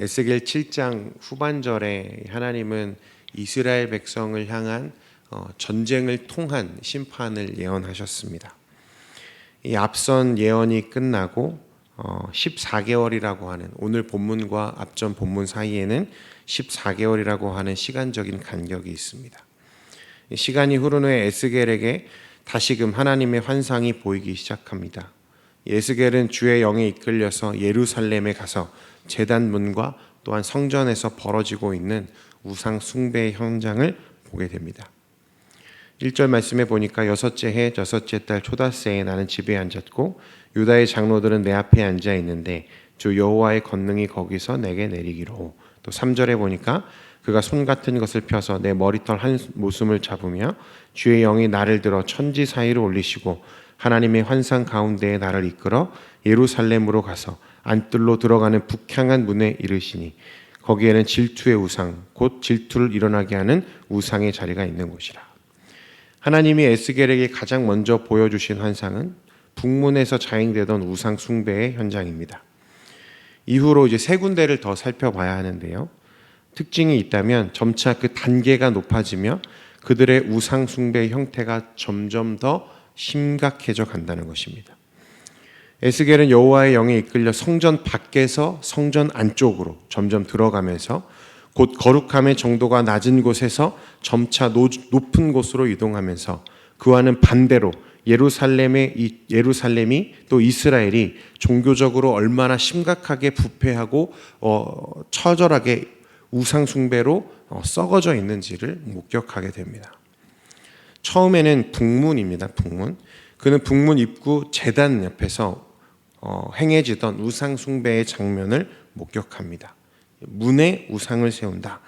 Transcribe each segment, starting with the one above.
에스겔 7장 후반절에 하나님은 이스라엘 백성을 향한 전쟁을 통한 심판을 예언하셨습니다. 이 앞선 예언이 끝나고 14개월이라고 하는, 오늘 본문과 앞전 본문 사이에는 14개월이라고 하는 시간적인 간격이 있습니다. 시간이 흐른 후에 에스겔에게 다시금 하나님의 환상이 보이기 시작합니다. 에스겔은 주의 영에 이끌려서 예루살렘에 가서 제단 문과 또한 성전에서 벌어지고 있는 우상 숭배의 현장을 보게 됩니다. 1절 말씀에 보니까 여섯째 해 여섯째 달 초닷새에 나는 집에 앉았고 유다의 장로들은 내 앞에 앉아 있는데 주 여호와의 권능이 거기서 내게 내리기로. 또 3절에 보니까 그가 손 같은 것을 펴서 내 머리털 한 모숨을 잡으며 주의 영이 나를 들어 천지 사이로 올리시고 하나님의 환상 가운데에 나를 이끌어 예루살렘으로 가서 안뜰로 들어가는 북향한 문에 이르시니 거기에는 질투의 우상 곧 질투를 일어나게 하는 우상의 자리가 있는 곳이라. 하나님이 에스겔에게 가장 먼저 보여주신 환상은 북문에서 자행되던 우상 숭배의 현장입니다. 이후로 이제 세 군데를 더 살펴봐야 하는데요. 특징이 있다면 점차 그 단계가 높아지며 그들의 우상 숭배의 형태가 점점 더 심각해져 간다는 것입니다. 에스겔은 여호와의 영에 이끌려 성전 밖에서 성전 안쪽으로 점점 들어가면서 곧 거룩함의 정도가 낮은 곳에서 점차 높은 곳으로 이동하면서 그와는 반대로 예루살렘이 또 이스라엘이 종교적으로 얼마나 심각하게 부패하고 처절하게 우상 숭배로 썩어져 있는지를 목격하게 됩니다. 처음에는 북문입니다. 북문. 그는 북문 입구 제단 옆에서 행해지던 우상 숭배의 장면을 목격합니다. 문에 우상을 세운다.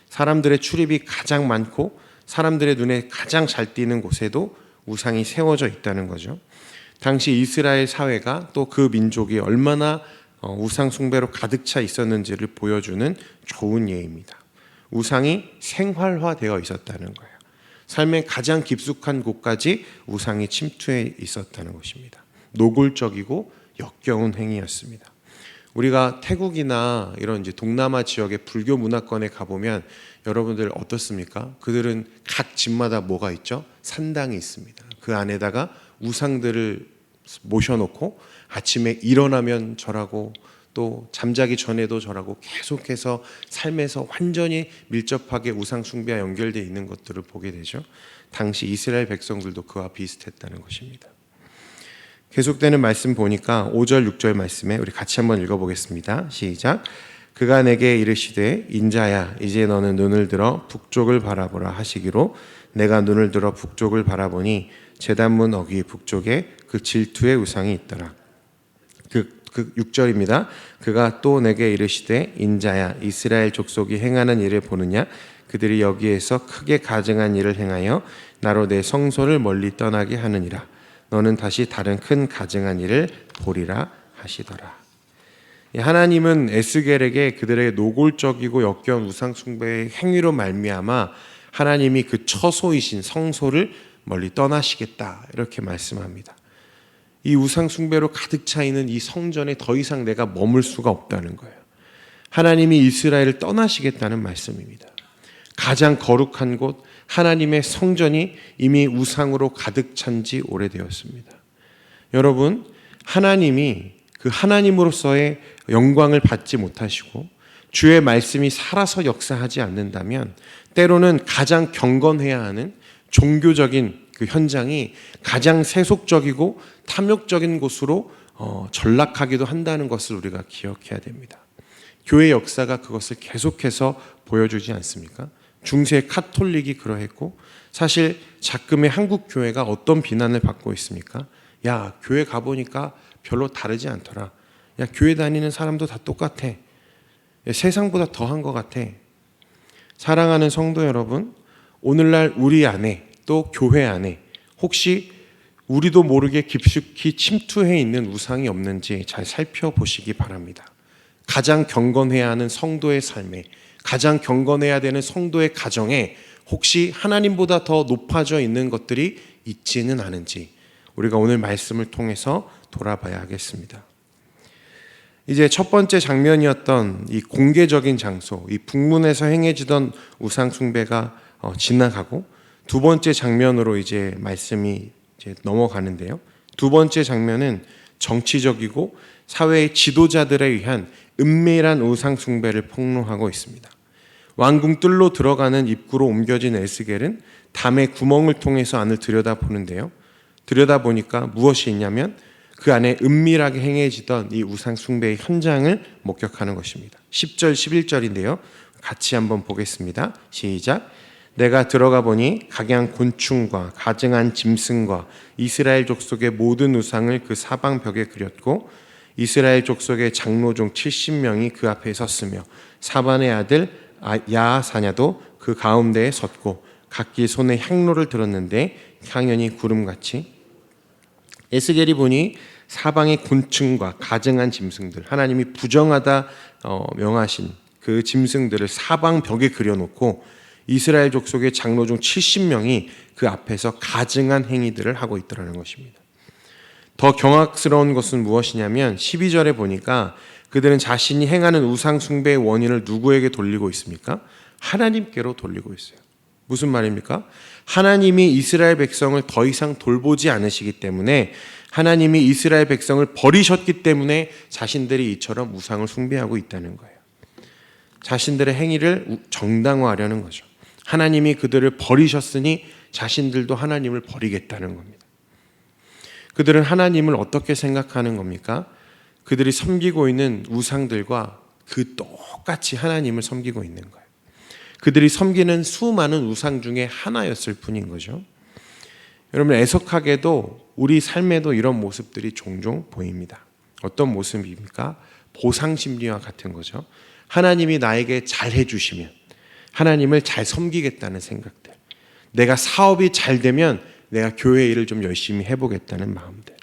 사람들의 출입이 가장 많고 사람들의 눈에 가장 잘 띄는 곳에도 우상이 세워져 있다는 거죠. 당시 이스라엘 사회가 또 그 민족이 얼마나 우상 숭배로 가득 차 있었는지를 보여주는 좋은 예입니다. 우상이 생활화되어 있었다는 거예요. 삶의 가장 깊숙한 곳까지 우상이 침투해 있었다는 것입니다. 노골적이고 역겨운 행위였습니다. 우리가 태국이나 이런 이제 동남아 지역의 불교 문화권에 가보면 여러분들 어떻습니까? 그들은 각 집마다 뭐가 있죠? 산당이 있습니다. 그 안에다가 우상들을 모셔놓고 아침에 일어나면 절하고 또 잠자기 전에도 절하고 계속해서 삶에서 완전히 밀접하게 우상 숭배와 연결되어 있는 것들을 보게 되죠. 당시 이스라엘 백성들도 그와 비슷했다는 것입니다. 계속되는 말씀 보니까 5절 6절 말씀에 우리 같이 한번 읽어보겠습니다. 시작. 그가 내게 이르시되 인자야 이제 너는 눈을 들어 북쪽을 바라보라 하시기로 내가 눈을 들어 북쪽을 바라보니 제단문 어귀 북쪽에 그 질투의 우상이 있더라. 그 6절입니다. 그가 또 내게 이르시되 인자야 이스라엘 족속이 행하는 일을 보느냐 그들이 여기에서 크게 가증한 일을 행하여 나로 내 성소를 멀리 떠나게 하느니라. 너는 다시 다른 큰 가증한 일을 보리라 하시더라. 하나님은 에스겔에게 그들의 노골적이고 역겨운 우상 숭배의 행위로 말미암아 하나님이 그 처소이신 성소를 멀리 떠나시겠다 이렇게 말씀합니다. 이 우상 숭배로 가득 차 있는 이 성전에 더 이상 내가 머물 수가 없다는 거예요. 하나님이 이스라엘을 떠나시겠다는 말씀입니다. 가장 거룩한 곳 하나님의 성전이 이미 우상으로 가득 찬 지 오래되었습니다. 여러분, 하나님이 그 하나님으로서의 영광을 받지 못하시고 주의 말씀이 살아서 역사하지 않는다면 때로는 가장 경건해야 하는 종교적인 그 현장이 가장 세속적이고 탐욕적인 곳으로 전락하기도 한다는 것을 우리가 기억해야 됩니다. 교회 역사가 그것을 계속해서 보여주지 않습니까? 중세 카톨릭이 그러했고 사실 작금의 한국 교회가 어떤 비난을 받고 있습니까? 야, 교회 가보니까 별로 다르지 않더라. 야, 교회 다니는 사람도 다 똑같아. 야, 세상보다 더한 것 같아. 사랑하는 성도 여러분, 오늘날 우리 안에 또 교회 안에 혹시 우리도 모르게 깊숙이 침투해 있는 우상이 없는지 잘 살펴보시기 바랍니다. 가장 경건해야 하는 성도의 삶에, 가장 경건해야 되는 성도의 가정에 혹시 하나님보다 더 높아져 있는 것들이 있지는 않은지 우리가 오늘 말씀을 통해서 돌아봐야 하겠습니다. 이제 첫 번째 장면이었던 이 공개적인 장소, 이 북문에서 행해지던 우상 숭배가 지나가고 두 번째 장면으로 이제 말씀이 이제 넘어가는데요. 두 번째 장면은 정치적이고 사회의 지도자들에 의한 은밀한 우상 숭배를 폭로하고 있습니다. 왕궁 뜰로 들어가는 입구로 옮겨진 에스겔은 담의 구멍을 통해서 안을 들여다보는데요. 들여다보니까 무엇이 있냐면 그 안에 은밀하게 행해지던 이 우상 숭배의 현장을 목격하는 것입니다. 10절, 11절인데요. 같이 한번 보겠습니다. 시작. 내가 들어가 보니 각양 곤충과 가증한 짐승과 이스라엘 족속의 모든 우상을 그 사방 벽에 그렸고 이스라엘 족속의 장로 중 70명이 그 앞에 섰으며 사반의 아들 야하사냐도 그 가운데에 섰고 각기 손에 향로를 들었는데 향연이 구름같이. 에스겔이 보니 사방의 곤충과 가증한 짐승들, 하나님이 부정하다 명하신 그 짐승들을 사방 벽에 그려놓고 이스라엘 족속의 장로 중 70명이 그 앞에서 가증한 행위들을 하고 있더라는 것입니다. 더 경악스러운 것은 무엇이냐면 12절에 보니까 그들은 자신이 행하는 우상 숭배의 원인을 누구에게 돌리고 있습니까? 하나님께로 돌리고 있어요. 무슨 말입니까? 하나님이 이스라엘 백성을 더 이상 돌보지 않으시기 때문에, 하나님이 이스라엘 백성을 버리셨기 때문에 자신들이 이처럼 우상을 숭배하고 있다는 거예요. 자신들의 행위를 정당화하려는 거죠. 하나님이 그들을 버리셨으니 자신들도 하나님을 버리겠다는 겁니다. 그들은 하나님을 어떻게 생각하는 겁니까? 그들이 섬기고 있는 우상들과 그 똑같이 하나님을 섬기고 있는 거예요. 그들이 섬기는 수많은 우상 중에 하나였을 뿐인 거죠. 여러분, 애석하게도 우리 삶에도 이런 모습들이 종종 보입니다. 어떤 모습입니까? 보상 심리와 같은 거죠. 하나님이 나에게 잘 해주시면, 하나님을 잘 섬기겠다는 생각들, 내가 사업이 잘 되면 내가 교회 일을 좀 열심히 해보겠다는 마음들,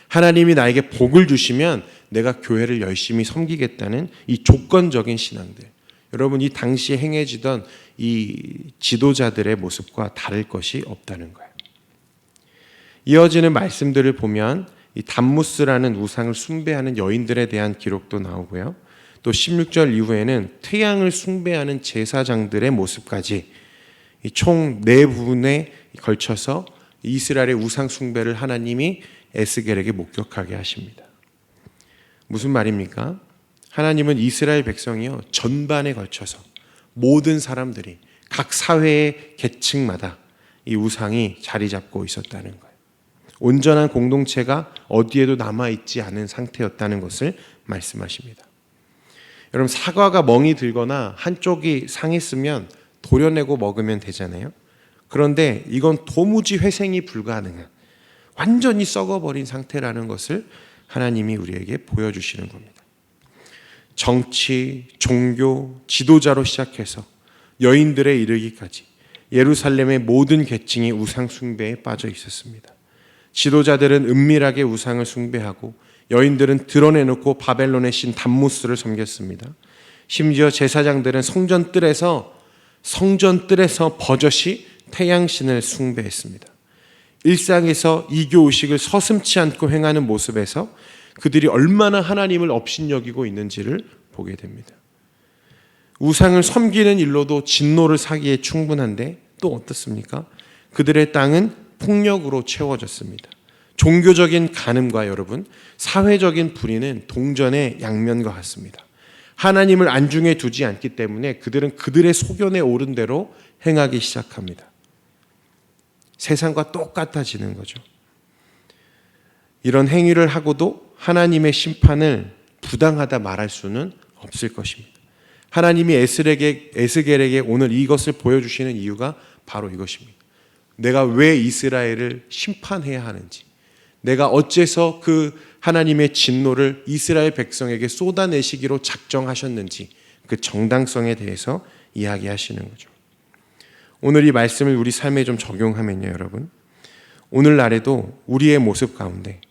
하나님이 나에게 복을 주시면 내가 교회를 열심히 섬기겠다는 이 조건적인 신앙들. 여러분, 이 당시에 행해지던 이 지도자들의 모습과 다를 것이 없다는 거예요. 이어지는 말씀들을 보면 이 담무스라는 우상을 숭배하는 여인들에 대한 기록도 나오고요. 또 16절 이후에는 태양을 숭배하는 제사장들의 모습까지 총 4부분에 걸쳐서 이스라엘의 우상 숭배를 하나님이 에스겔에게 목격하게 하십니다. 무슨 말입니까? 하나님은 이스라엘 백성이요, 전반에 걸쳐서 모든 사람들이 각 사회의 계층마다 이 우상이 자리 잡고 있었다는 거예요. 온전한 공동체가 어디에도 남아있지 않은 상태였다는 것을 말씀하십니다. 여러분, 사과가 멍이 들거나 한쪽이 상했으면 도려내고 먹으면 되잖아요. 그런데 이건 도무지 회생이 불가능한, 완전히 썩어버린 상태라는 것을 하나님이 우리에게 보여주시는 겁니다. 정치, 종교, 지도자로 시작해서 여인들에 이르기까지 예루살렘의 모든 계층이 우상 숭배에 빠져 있었습니다. 지도자들은 은밀하게 우상을 숭배하고 여인들은 드러내놓고 바벨론의 신 담무스를 섬겼습니다. 심지어 제사장들은 성전 뜰에서 버젓이 태양신을 숭배했습니다. 일상에서 이교의식을 서슴지 않고 행하는 모습에서 그들이 얼마나 하나님을 업신여기고 있는지를 보게 됩니다. 우상을 섬기는 일로도 진노를 사기에 충분한데 또 어떻습니까? 그들의 땅은 폭력으로 채워졌습니다. 종교적인 간음과 여러분, 사회적인 불의는 동전의 양면과 같습니다. 하나님을 안중에 두지 않기 때문에 그들은 그들의 소견에 오른 대로 행하기 시작합니다. 세상과 똑같아지는 거죠. 이런 행위를 하고도 하나님의 심판을 부당하다 말할 수는 없을 것입니다. 하나님이 에스겔에게 오늘 이것을 보여주시는 이유가 바로 이것입니다. 내가 왜 이스라엘을 심판해야 하는지, 내가 어째서 그 하나님의 진노를 이스라엘 백성에게 쏟아내시기로 작정하셨는지, 그 정당성에 대해서 이야기하시는 거죠. 오늘 이 말씀을 우리 삶에 좀 적용하면요, 여러분, 오늘날에도 우리의 모습 가운데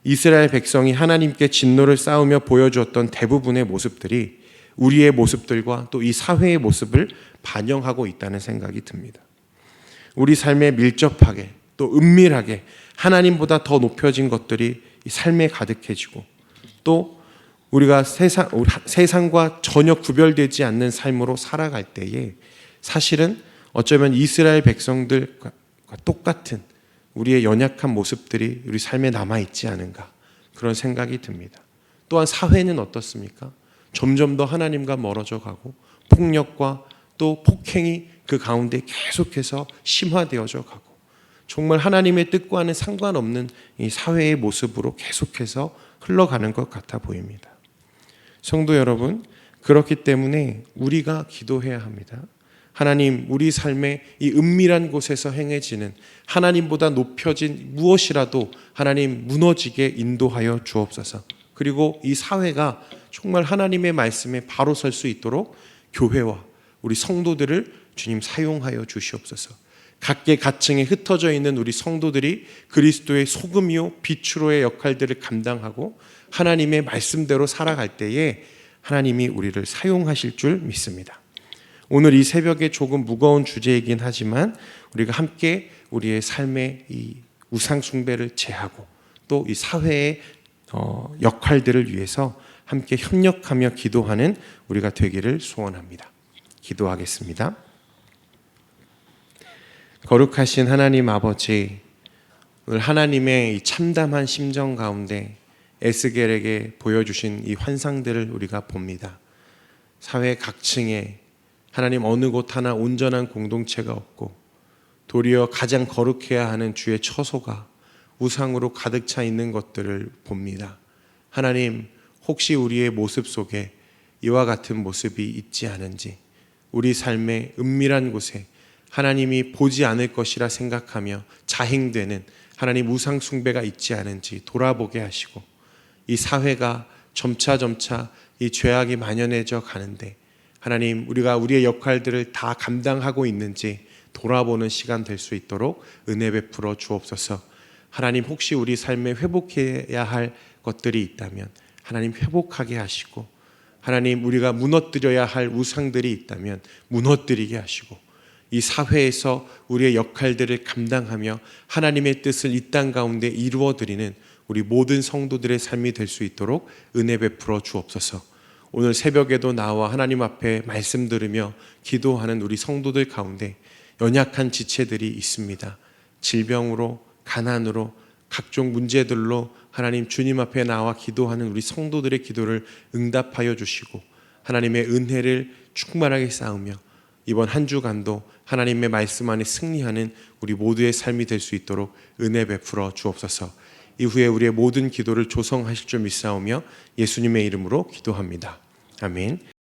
이스라엘 백성이 하나님께 진노를 쌓으며 보여주었던 대부분의 모습들이 우리의 모습들과 또 이 사회의 모습을 반영하고 있다는 생각이 듭니다. 우리 삶에 밀접하게 또 은밀하게 하나님보다 더 높여진 것들이 이 삶에 가득해지고, 또 우리가 세상과 전혀 구별되지 않는 삶으로 살아갈 때에 사실은 어쩌면 이스라엘 백성들과 똑같은 우리의 연약한 모습들이 우리 삶에 남아있지 않은가, 그런 생각이 듭니다. 또한 사회는 어떻습니까? 점점 더 하나님과 멀어져 가고 폭력과 또 폭행이 그 가운데 계속해서 심화되어져 가고 정말 하나님의 뜻과는 상관없는 이 사회의 모습으로 계속해서 흘러가는 것 같아 보입니다. 성도 여러분, 그렇기 때문에 우리가 기도해야 합니다. 하나님, 우리 삶의 이 은밀한 곳에서 행해지는 하나님보다 높여진 무엇이라도 하나님 무너지게 인도하여 주옵소서. 그리고 이 사회가 정말 하나님의 말씀에 바로 설 수 있도록 교회와 우리 성도들을 주님 사용하여 주시옵소서. 각계각층에 흩어져 있는 우리 성도들이 그리스도의 소금이요 빛으로의 역할들을 감당하고 하나님의 말씀대로 살아갈 때에 하나님이 우리를 사용하실 줄 믿습니다. 오늘 이 새벽에 조금 무거운 주제이긴 하지만 우리가 함께 우리의 삶의 이 우상 숭배를 제하고 또 이 사회의 역할들을 위해서 함께 협력하며 기도하는 우리가 되기를 소원합니다. 기도하겠습니다. 거룩하신 하나님 아버지, 오늘 하나님의 이 참담한 심정 가운데 에스겔에게 보여주신 이 환상들을 우리가 봅니다. 사회 각층에 하나님 어느 곳 하나 온전한 공동체가 없고 도리어 가장 거룩해야 하는 주의 처소가 우상으로 가득 차 있는 것들을 봅니다. 하나님, 혹시 우리의 모습 속에 이와 같은 모습이 있지 않은지, 우리 삶의 은밀한 곳에 하나님이 보지 않을 것이라 생각하며 자행되는 하나님 우상 숭배가 있지 않은지 돌아보게 하시고, 이 사회가 점차 이 죄악이 만연해져 가는데 하나님, 우리가 우리의 역할들을 다 감당하고 있는지 돌아보는 시간 될 수 있도록 은혜 베풀어 주옵소서. 하나님, 혹시 우리 삶에 회복해야 할 것들이 있다면 하나님 회복하게 하시고, 하나님 우리가 무너뜨려야 할 우상들이 있다면 무너뜨리게 하시고, 이 사회에서 우리의 역할들을 감당하며 하나님의 뜻을 이 땅 가운데 이루어드리는 우리 모든 성도들의 삶이 될 수 있도록 은혜 베풀어 주옵소서. 오늘 새벽에도 나와 하나님 앞에 말씀 들으며 기도하는 우리 성도들 가운데 연약한 지체들이 있습니다. 질병으로, 가난으로, 각종 문제들로 하나님 주님 앞에 나와 기도하는 우리 성도들의 기도를 응답하여 주시고 하나님의 은혜를 충만하게 쌓으며 이번 한 주간도 하나님의 말씀 안에 승리하는 우리 모두의 삶이 될 수 있도록 은혜 베풀어 주옵소서. 이후에 우리의 모든 기도를 조성하실 줄 믿사오며 예수님의 이름으로 기도합니다. 아멘.